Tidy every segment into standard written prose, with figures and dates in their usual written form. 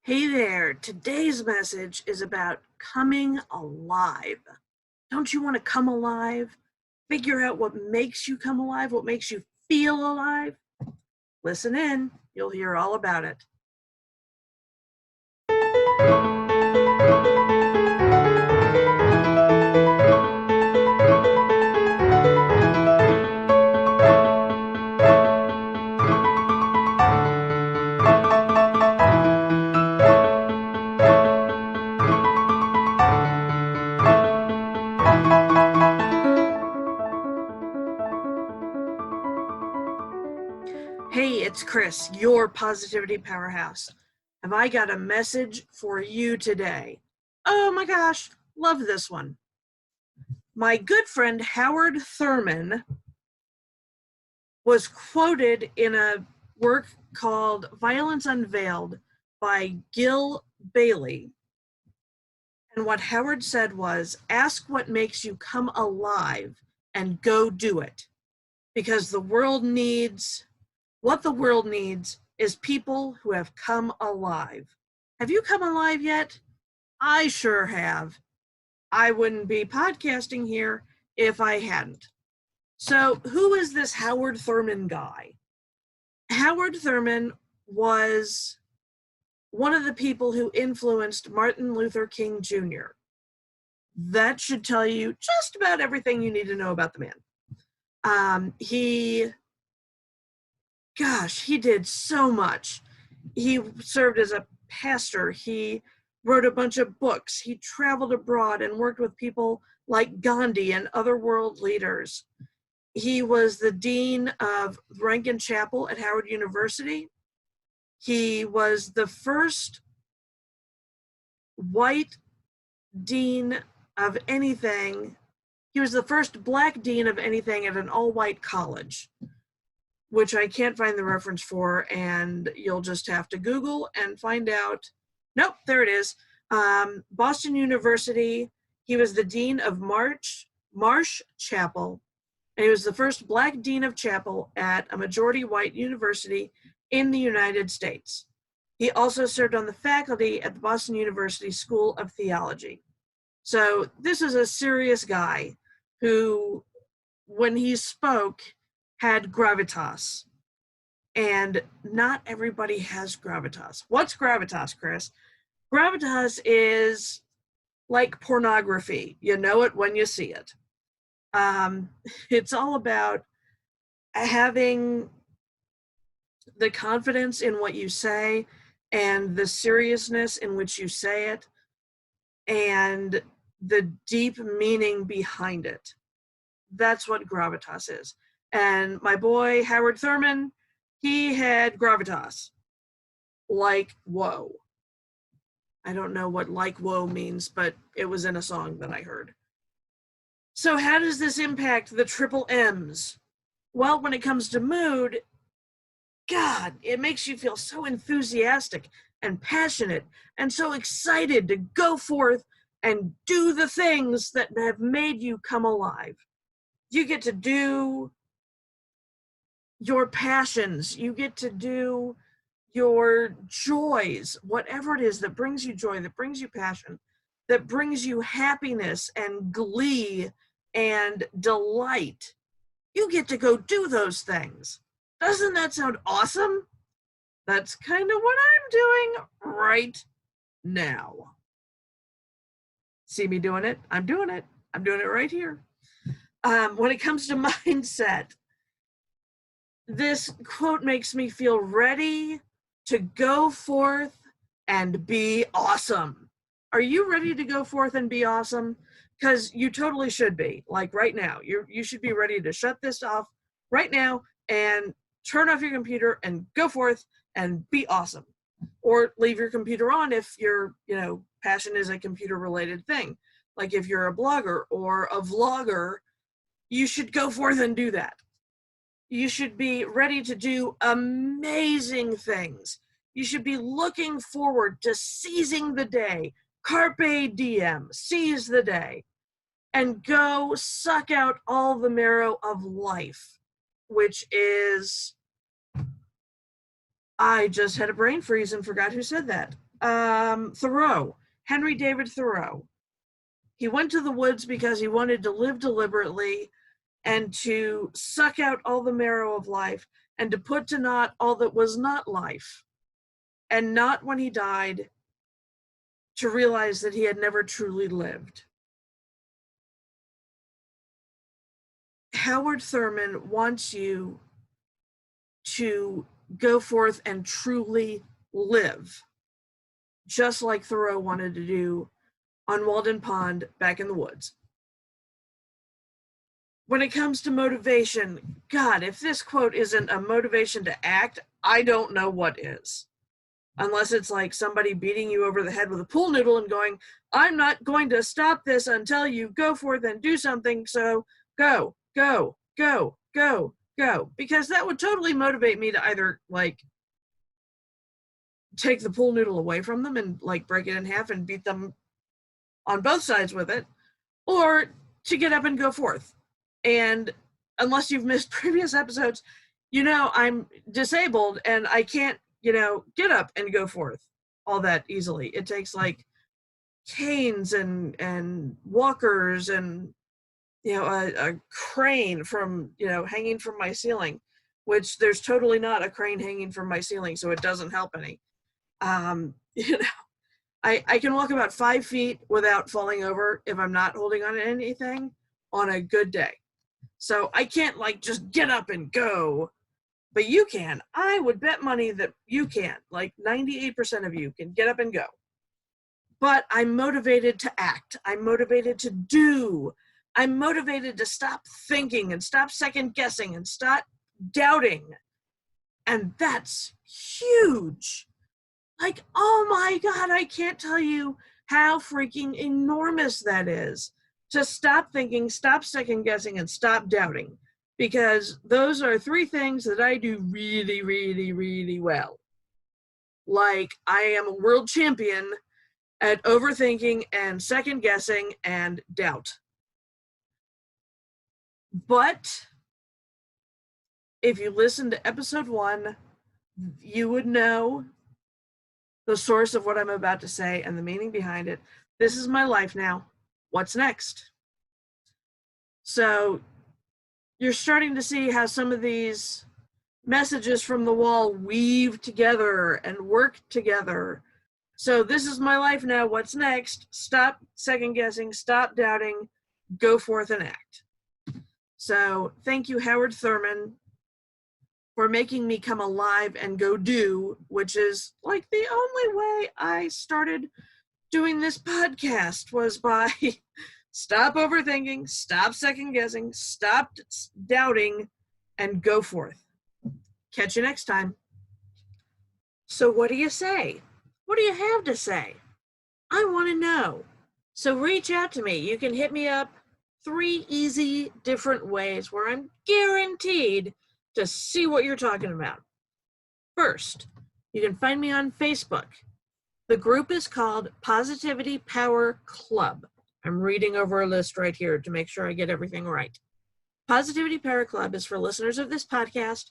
Hey there, today's message is about coming alive. Don't you want to come alive? Figure out what makes you come alive, what makes you feel alive? Listen in, you'll hear all about it. Hey, it's Chris, your positivity powerhouse. Have I got a message for you today? Oh my gosh, love this one. My good friend Howard Thurman was quoted in a work called Violence Unveiled by Gil Bailey. And what Howard said was, ask what makes you come alive and go do it. Because what the world needs is people who have come alive. Have you come alive yet? I sure have. I wouldn't be podcasting here if I hadn't. So who is this Howard Thurman guy? Howard Thurman was one of the people who influenced Martin Luther King Jr. That should tell you just about everything you need to know about the man. He did so much. He served as a pastor. He wrote a bunch of books. He traveled abroad and worked with people like Gandhi and other world leaders. He was the dean of Rankin Chapel at Howard University. He was the first white dean of anything. He was the first black dean of anything at an all-white college, which I can't find the reference for, and you'll just have to Google and find out. Nope, there it is. Boston University. He was the dean of Marsh Chapel, and he was the first black dean of chapel at a majority white university in the United States. He also served on the faculty at the Boston University School of Theology. So this is a serious guy who, when he spoke, had gravitas. And not everybody has gravitas. What's gravitas, Chris? Gravitas is like pornography. You know it when you see it. It's all about having the confidence in what you say and the seriousness in which you say it and the deep meaning behind it. That's what gravitas is. And my boy, Howard Thurman, he had gravitas. Like, whoa. I don't know what like whoa means, but it was in a song that I heard. So how does this impact the triple M's? Well, when it comes to mood, God, it makes you feel so enthusiastic and passionate and so excited to go forth and do the things that have made you come alive. You get to do your passions. You get to do your joys, whatever it is that brings you joy, that brings you passion, that brings you happiness and glee and delight. You get to go do those things. Doesn't that sound awesome? That's kind of what I'm doing right now. See me doing it? I'm doing it. I'm doing it right here. When it comes to mindset, this quote makes me feel ready to go forth and be awesome. Are you ready to go forth and be awesome? Because you totally should be. Like right now, you should be ready to shut this off right now and turn off your computer and go forth and be awesome. Or leave your computer on if your passion is a computer related thing. Like if you're a blogger or a vlogger, you should go forth and do that. You should be ready to do amazing things. You should be looking forward to seizing the day. Carpe diem, seize the day. And go suck out all the marrow of life, which is... I just had a brain freeze and forgot who said that. Thoreau, Henry David Thoreau. He went to the woods because he wanted to live deliberately and to suck out all the marrow of life and to put to naught all that was not life. And not when he died to realize that he had never truly lived. Howard Thurman wants you to go forth and truly live, just like Thoreau wanted to do on Walden Pond back in the woods. When it comes to motivation, God, if this quote isn't a motivation to act, I don't know what is. Unless it's like somebody beating you over the head with a pool noodle and going, I'm not going to stop this until you go forth and do something, so go, go, go, go, go. Because that would totally motivate me to either like take the pool noodle away from them and like break it in half and beat them on both sides with it, or to get up and go forth. And unless you've missed previous episodes, you know I'm disabled and I can't, get up and go forth all that easily. It takes like canes and walkers and a crane from hanging from my ceiling, which there's totally not a crane hanging from my ceiling, so it doesn't help any. I can walk about 5 feet without falling over if I'm not holding on to anything on a good day. So I can't like just get up and go, but you can. I would bet money that you can. Like 98% of you can get up and go. But I'm motivated to act. I'm motivated to do. I'm motivated to stop thinking and stop second guessing and stop doubting. And that's huge. Like, oh my God, I can't tell you how freaking enormous that is. To stop thinking, stop second guessing, and stop doubting. Because those are 3 things that I do really, really, really well. Like, I am a world champion at overthinking and second guessing and doubt. But if you listen to episode 1, you would know the source of what I'm about to say and the meaning behind it. This is my life now. What's next? So you're starting to see how some of these messages from the wall weave together and work together. So this is my life now. What's next? Stop second guessing, stop doubting, go forth and act. So thank you, Howard Thurman, for making me come alive and go do, which is like the only way I started doing this podcast, was by stop overthinking, stop second guessing, stop doubting, and go forth. Catch you next time. So what do you say? What do you have to say? I want to know. So reach out to me. You can hit me up 3 easy different ways where I'm guaranteed to see what you're talking about. First, you can find me on Facebook. The group is called Positivity Power Club. I'm reading over a list right here to make sure I get everything right. Positivity Power Club is for listeners of this podcast,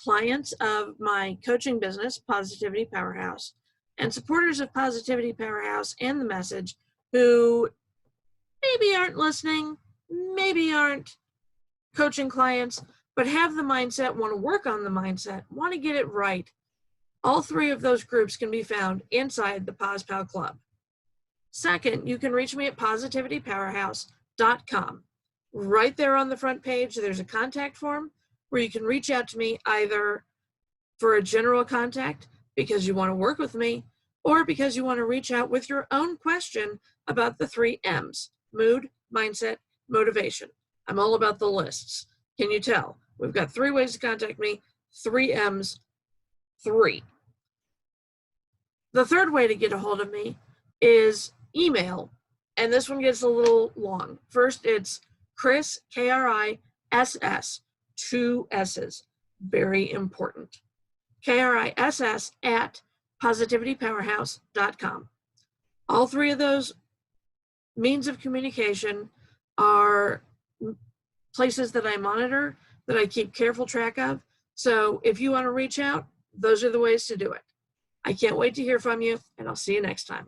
clients of my coaching business, Positivity Powerhouse, and supporters of Positivity Powerhouse and the message who maybe aren't listening, maybe aren't coaching clients, but have the mindset, want to work on the mindset, want to get it right. All 3 of those groups can be found inside the PosPow Club. Second, you can reach me at positivitypowerhouse.com. Right there on the front page, there's a contact form where you can reach out to me either for a general contact because you want to work with me, or because you want to reach out with your own question about the 3 M's: mood, mindset, motivation. I'm all about the lists. Can you tell? We've got 3 ways to contact me, 3 M's, 3. The third way to get a hold of me is email, and this one gets a little long. First, it's Chris, Kriss, 2 S's, very important. Kriss at positivitypowerhouse.com. All 3 of those means of communication are places that I monitor, that I keep careful track of. So if you want to reach out, those are the ways to do it. I can't wait to hear from you, and I'll see you next time.